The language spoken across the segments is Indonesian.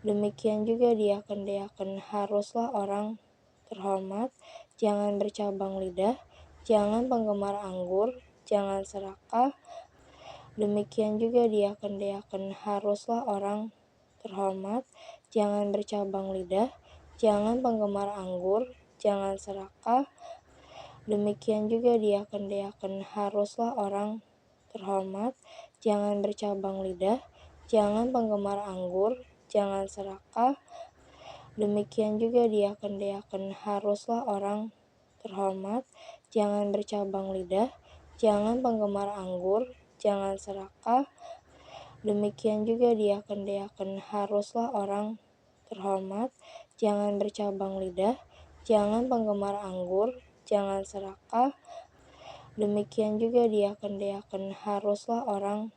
Demikian juga diaken-diaken haruslah orang terhormat, jangan bercabang lidah, jangan penggemar anggur, jangan serakah. Demikian juga diaken-diaken haruslah orang terhormat, jangan bercabang lidah, jangan penggemar anggur, jangan serakah. Demikian juga diaken-diaken haruslah orang terhormat, jangan bercabang lidah, jangan penggemar anggur, jangan serakah. Demikian juga diaken-diaken haruslah orang terhormat, jangan bercabang lidah, jangan penggemar anggur, jangan serakah. Demikian juga diaken-diaken haruslah orang terhormat, jangan bercabang lidah, jangan penggemar anggur, jangan serakah. Demikian juga diaken-diaken haruslah orang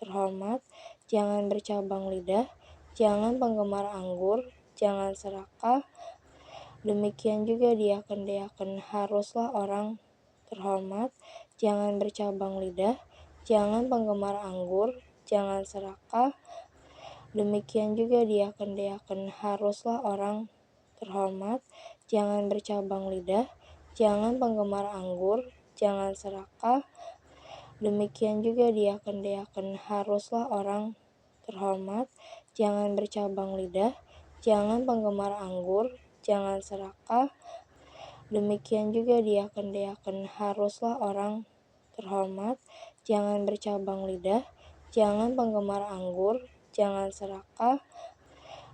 terhormat, jangan bercabang lidah, jangan penggemar anggur, jangan serakah. Demikian juga diaken-diaken haruslah orang terhormat, jangan bercabang lidah, jangan penggemar anggur, jangan serakah. Demikian juga diaken-diaken haruslah orang terhormat, jangan bercabang lidah, jangan penggemar anggur, jangan serakah. Demikian juga diaken-diaken haruslah orang terhormat, jangan bercabang lidah, jangan penggemar anggur, jangan serakah. Demikian juga diaken-diaken haruslah orang terhormat, jangan bercabang lidah, jangan penggemar anggur, jangan serakah.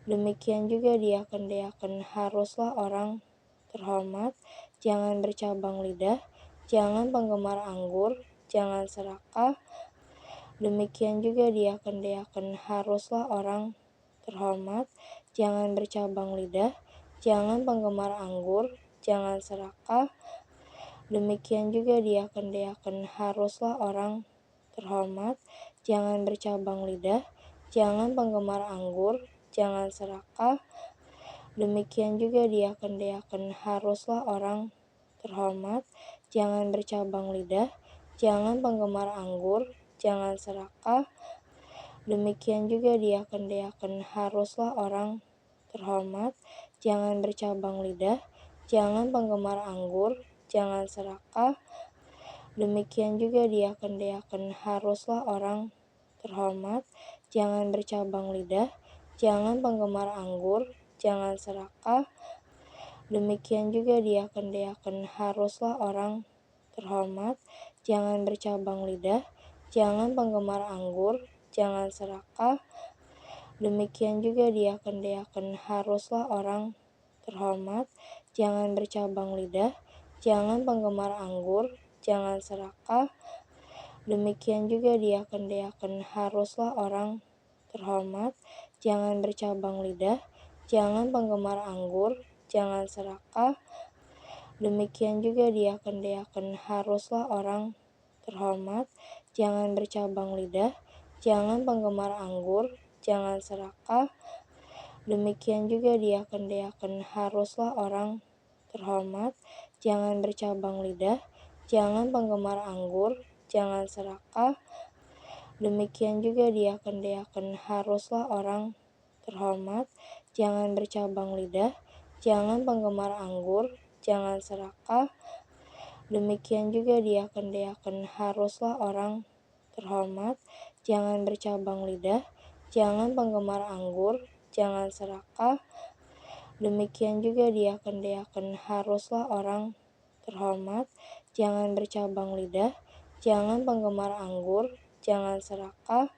Demikian juga diaken-diaken haruslah orang terhormat, jangan bercabang lidah, jangan penggemar anggur, jangan serakah. Demikian juga diaken-diaken haruslah orang terhormat, jangan bercabang lidah, jangan penggemar anggur, jangan serakah. Demikian juga diaken-diaken haruslah orang terhormat, jangan bercabang lidah, jangan penggemar anggur, jangan serakah. Demikian juga diaken-diaken haruslah orang terhormat, jangan bercabang lidah, jangan penggemar anggur, jangan serakah. Demikian juga diaken-diaken haruslah orang terhormat, jangan bercabang lidah, jangan penggemar anggur, jangan serakah. Demikian juga diaken-diaken haruslah orang terhormat, jangan bercabang lidah, jangan penggemar anggur, jangan serakah. Demikian juga diaken-diaken haruslah orang terhormat, jangan bercabang lidah, jangan penggemar anggur, jangan serakah. Demikian juga diaken-diaken haruslah orang terhormat, jangan bercabang lidah, jangan penggemar anggur, jangan serakah. Demikian juga diaken-diaken haruslah orang terhormat, jangan bercabang lidah, jangan penggemar anggur, jangan serakah. Demikian juga diaken-diaken haruslah orang terhormat, jangan bercabang lidah, jangan penggemar anggur, jangan serakah. Demikian juga diaken-diaken haruslah orang terhormat, jangan bercabang lidah, jangan penggemar anggur, jangan serakah. Demikian juga diaken-diaken haruslah orang terhormat, jangan bercabang lidah, jangan penggemar anggur, jangan serakah. Demikian juga diaken-diaken haruslah orang terhormat, jangan bercabang lidah, jangan penggemar anggur, jangan serakah. Demikian juga diaken-diaken haruslah orang terhormat, jangan bercabang lidah, jangan penggemar anggur, jangan serakah.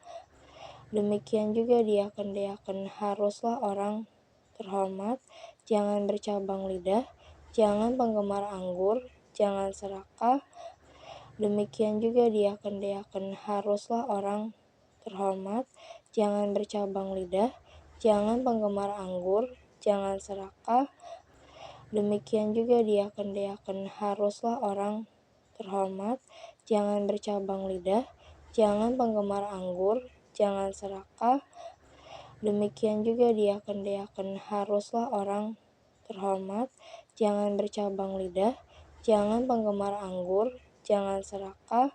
Demikian juga diaken-diaken haruslah orang terhormat, jangan bercabang lidah, jangan penggemar anggur, jangan serakah. Demikian juga diaken-diaken haruslah orang terhormat, jangan bercabang lidah, jangan penggemar anggur, jangan serakah. Demikian juga diaken-diaken haruslah orang terhormat, jangan bercabang lidah, jangan penggemar anggur, jangan serakah. Demikian juga diaken-diaken haruslah orang terhormat, jangan bercabang lidah, jangan penggemar anggur, jangan serakah.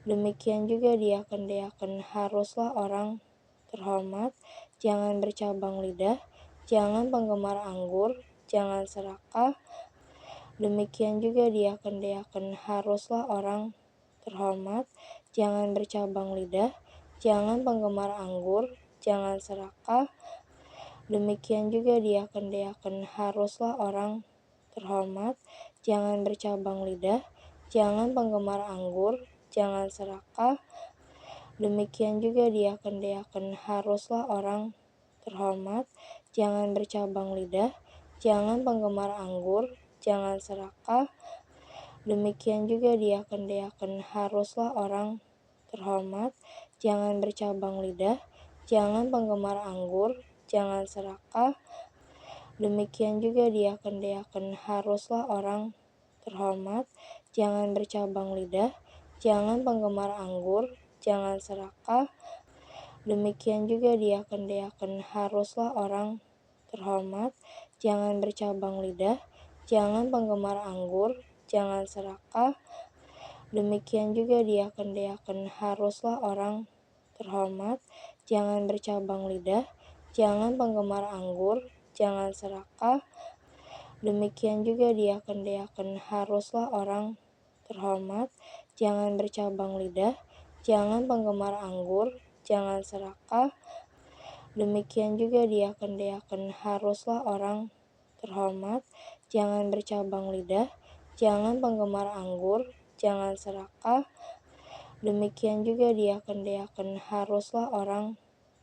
Demikian juga diaken-diaken haruslah orang terhormat, jangan bercabang lidah, jangan penggemar anggur, jangan serakah. Demikian juga diaken-diaken haruslah orang terhormat, jangan bercabang lidah, jangan penggemar anggur, jangan serakah. Demikian juga diaken-diaken haruslah orang terhormat, jangan bercabang lidah, jangan penggemar anggur, jangan serakah. Demikian juga diaken-diaken haruslah orang terhormat, jangan bercabang lidah, jangan penggemar anggur, jangan serakah. Demikian juga diaken-diaken haruslah orang terhormat, jangan bercabang lidah, jangan penggemar anggur, jangan serakah. Demikian juga diaken-diaken haruslah orang terhormat, jangan bercabang lidah, jangan penggemar anggur, jangan serakah. Demikian juga diaken-diaken haruslah orang terhormat, jangan bercabang lidah, jangan penggemar anggur, jangan serakah. Demikian juga diaken-diaken haruslah orang terhormat, jangan bercabang lidah, jangan penggemar anggur, jangan serakah. Demikian juga diaken-diaken haruslah orang terhormat, jangan bercabang lidah, jangan penggemar anggur, jangan serakah. Demikian juga diaken-diaken haruslah orang terhormat, jangan bercabang lidah, jangan penggemar anggur, jangan serakah. Demikian juga diaken-diaken haruslah orang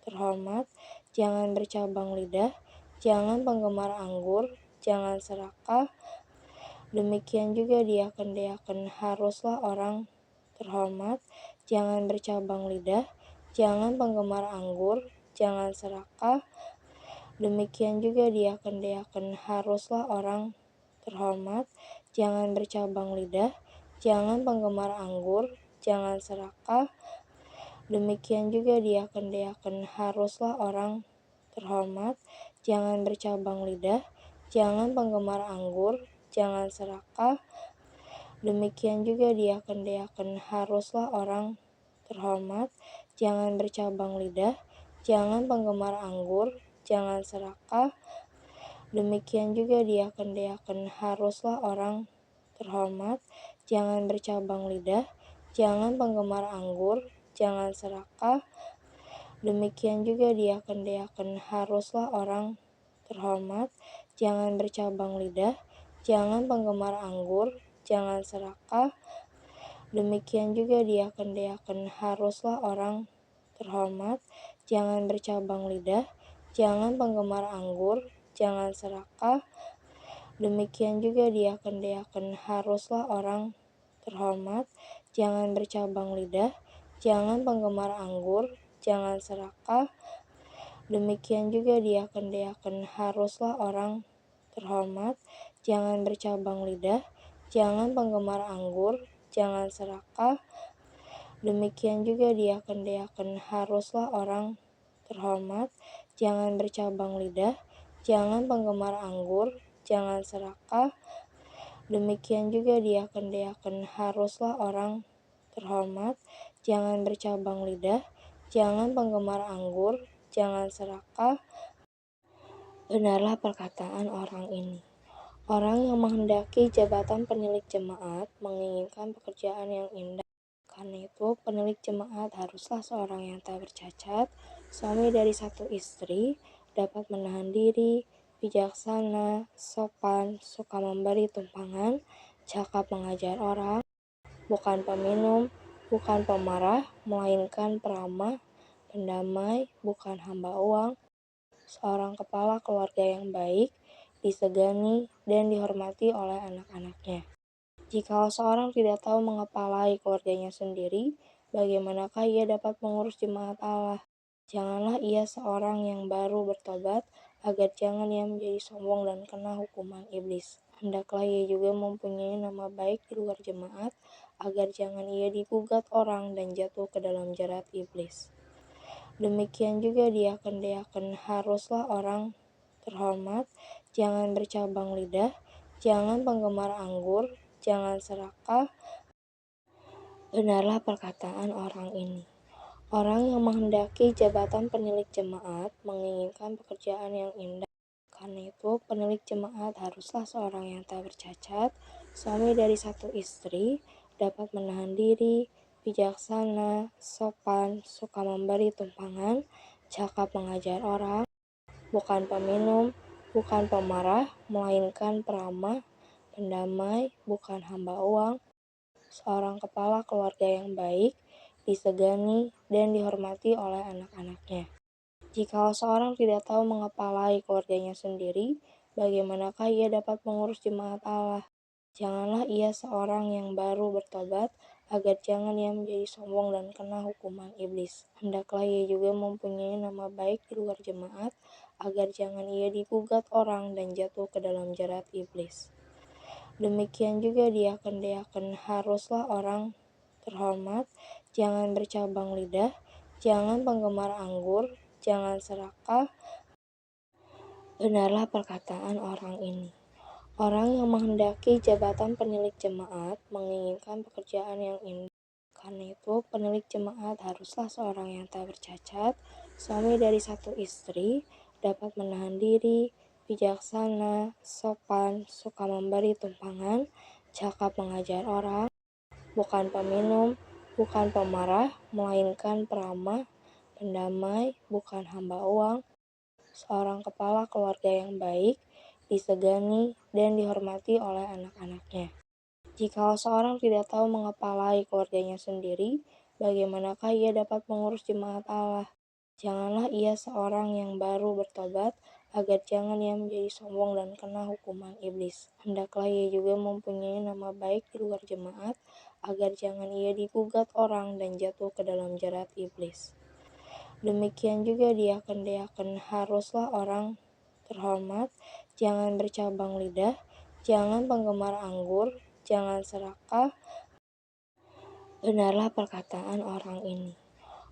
terhormat, jangan bercabang lidah, jangan penggemar anggur, jangan serakah. Demikian juga diaken-diaken haruslah orang terhormat, jangan bercabang lidah, jangan penggemar anggur, jangan serakah. Demikian juga diaken-diaken haruslah orang terhormat, jangan bercabang lidah, jangan penggemar anggur, jangan serakah. Demikian juga diaken-diaken haruslah orang terhormat, jangan bercabang lidah, jangan penggemar anggur, jangan serakah. Demikian juga diaken-diaken haruslah orang terhormat, jangan bercabang lidah, jangan penggemar anggur, jangan serakah. Demikian juga diaken-diaken haruslah orang terhormat, jangan bercabang lidah, jangan penggemar anggur, jangan serakah. Demikian juga diaken-diaken haruslah orang terhormat, jangan bercabang lidah, jangan penggemar anggur, jangan serakah. Demikian juga diaken-diaken haruslah orang terhormat, jangan bercabang lidah, jangan penggemar anggur, jangan serakah. Demikian juga diaken-diaken haruslah orang terhormat, jangan bercabang lidah, jangan penggemar anggur, jangan serakah. Demikian juga diaken-diaken haruslah orang terhormat, jangan bercabang lidah, jangan penggemar anggur, jangan serakah. Demikian juga diaken-diaken haruslah orang terhormat, jangan bercabang lidah, jangan penggemar anggur, jangan serakah. Demikian juga diaken-diaken haruslah orang terhormat, jangan bercabang lidah, jangan penggemar anggur, jangan serakah. Benarlah perkataan orang ini. Orang yang menghendaki jabatan penilik jemaat menginginkan pekerjaan yang indah. Karena itu, penilik jemaat haruslah seorang yang tak bercacat, suami dari satu istri, dapat menahan diri, bijaksana, sopan, suka memberi tumpangan, cakap mengajar orang, bukan peminum, bukan pemarah, melainkan peramah, pendamai, bukan hamba uang, seorang kepala keluarga yang baik, disegani, dan dihormati oleh anak-anaknya. Jikalau seorang tidak tahu mengepalai keluarganya sendiri, bagaimanakah ia dapat mengurus jemaat Allah? Janganlah ia seorang yang baru bertobat, agar jangan ia menjadi sombong dan kena hukuman iblis. Hendaklah ia juga mempunyai nama baik di luar jemaat, agar jangan ia digugat orang dan jatuh ke dalam jerat iblis. Demikian juga diaken-diaken haruslah orang terhormat, jangan bercabang lidah, jangan penggemar anggur, jangan serakah. Benarlah perkataan orang ini. Orang yang menghendaki jabatan penilik jemaat menginginkan pekerjaan yang indah. Karena itu, penilik jemaat haruslah seorang yang tak bercacat, suami dari satu istri, dapat menahan diri, bijaksana, sopan, suka memberi tumpangan, cakap mengajar orang, bukan peminum, bukan pemarah, melainkan peramah, pendamai, bukan hamba uang, seorang kepala keluarga yang baik, disegani, dan dihormati oleh anak-anaknya. Jikalau seorang tidak tahu mengepalai keluarganya sendiri, bagaimanakah ia dapat mengurus jemaat Allah? Janganlah ia seorang yang baru bertobat, agar jangan ia menjadi sombong dan kena hukuman iblis. Hendaklah ia juga mempunyai nama baik di luar jemaat, agar jangan ia digugat orang dan jatuh ke dalam jerat iblis. Demikian juga diaken-diaken haruslah orang terhormat, jangan bercabang lidah, jangan penggemar anggur, jangan serakah. Benarlah perkataan orang ini. Orang yang menghendaki jabatan penilik jemaat menginginkan pekerjaan yang indah. Karena itu, penilik jemaat haruslah seorang yang tak bercacat, suami dari satu istri, dapat menahan diri, bijaksana, sopan, suka memberi tumpangan, cakap mengajar orang, bukan peminum, bukan pemarah, melainkan peramah, pendamai, bukan hamba uang, seorang kepala keluarga yang baik, disegani, dan dihormati oleh anak-anaknya. Jikalau seorang tidak tahu mengepalai keluarganya sendiri, bagaimanakah ia dapat mengurus jemaat Allah? Janganlah ia seorang yang baru bertobat, agar jangan ia menjadi sombong dan kena hukuman iblis. Hendaklah ia juga mempunyai nama baik di luar jemaat, agar jangan ia digugat orang dan jatuh ke dalam jerat iblis. Demikian juga diaken-diaken haruslah orang terhormat, jangan bercabang lidah, jangan penggemar anggur, jangan serakah. Benarlah perkataan orang ini.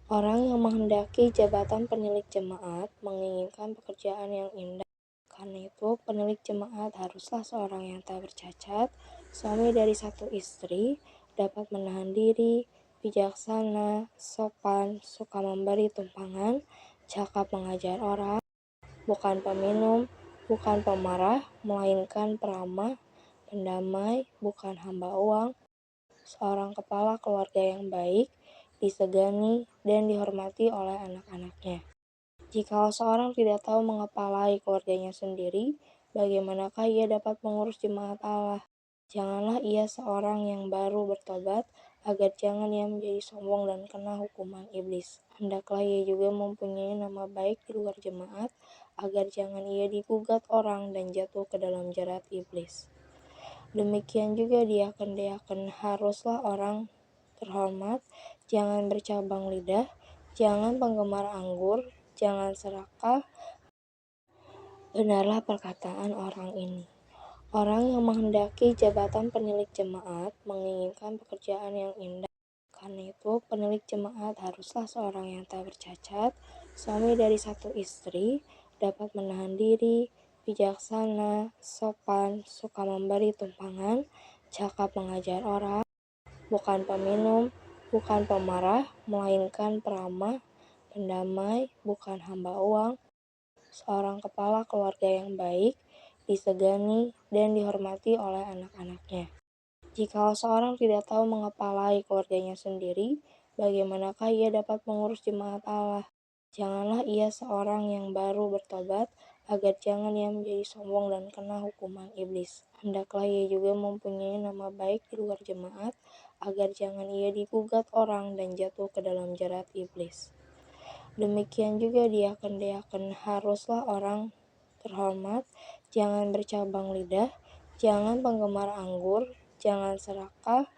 Orang yang menghendaki jabatan penilik jemaat menginginkan pekerjaan yang indah. Karena itu, penilik jemaat haruslah seorang yang tak bercacat, suami dari satu istri, dapat menahan diri, bijaksana, sopan, suka memberi tumpangan, cakap mengajar orang, bukan peminum, bukan pemarah, melainkan peramah, pendamai, bukan hamba uang, seorang kepala keluarga yang baik, disegani, dan dihormati oleh anak-anaknya. Jikalau seorang tidak tahu mengepalai keluarganya sendiri, bagaimanakah ia dapat mengurus jemaat Allah? Janganlah ia seorang yang baru bertobat, agar jangan ia menjadi sombong dan kena hukuman iblis. Hendaklah ia juga mempunyai nama baik di luar jemaat, agar jangan ia digugat orang dan jatuh ke dalam jerat iblis. Demikian juga diaken-diaken haruslah orang terhormat, jangan bercabang lidah, jangan penggemar anggur, jangan serakah. Benarlah perkataan orang ini. Orang yang menghendaki jabatan penilik jemaat menginginkan pekerjaan yang indah. Karena itu, penilik jemaat haruslah seorang yang tak bercacat, suami dari satu istri, dapat menahan diri, bijaksana, sopan, suka memberi tumpangan, cakap mengajar orang, bukan peminum, bukan pemarah, melainkan peramah, pendamai, bukan hamba uang, seorang kepala keluarga yang baik, disegani, dan dihormati oleh anak-anaknya. Jikalau seorang tidak tahu mengepalai keluarganya sendiri, bagaimanakah ia dapat mengurus jemaat Allah? Janganlah ia seorang yang baru bertobat, agar jangan ia menjadi sombong dan kena hukuman iblis. Hendaklah ia juga mempunyai nama baik di luar jemaat, agar jangan ia digugat orang dan jatuh ke dalam jerat iblis. Demikian juga diaken-diaken haruslah orang terhormat, jangan bercabang lidah, jangan penggemar anggur, jangan serakah.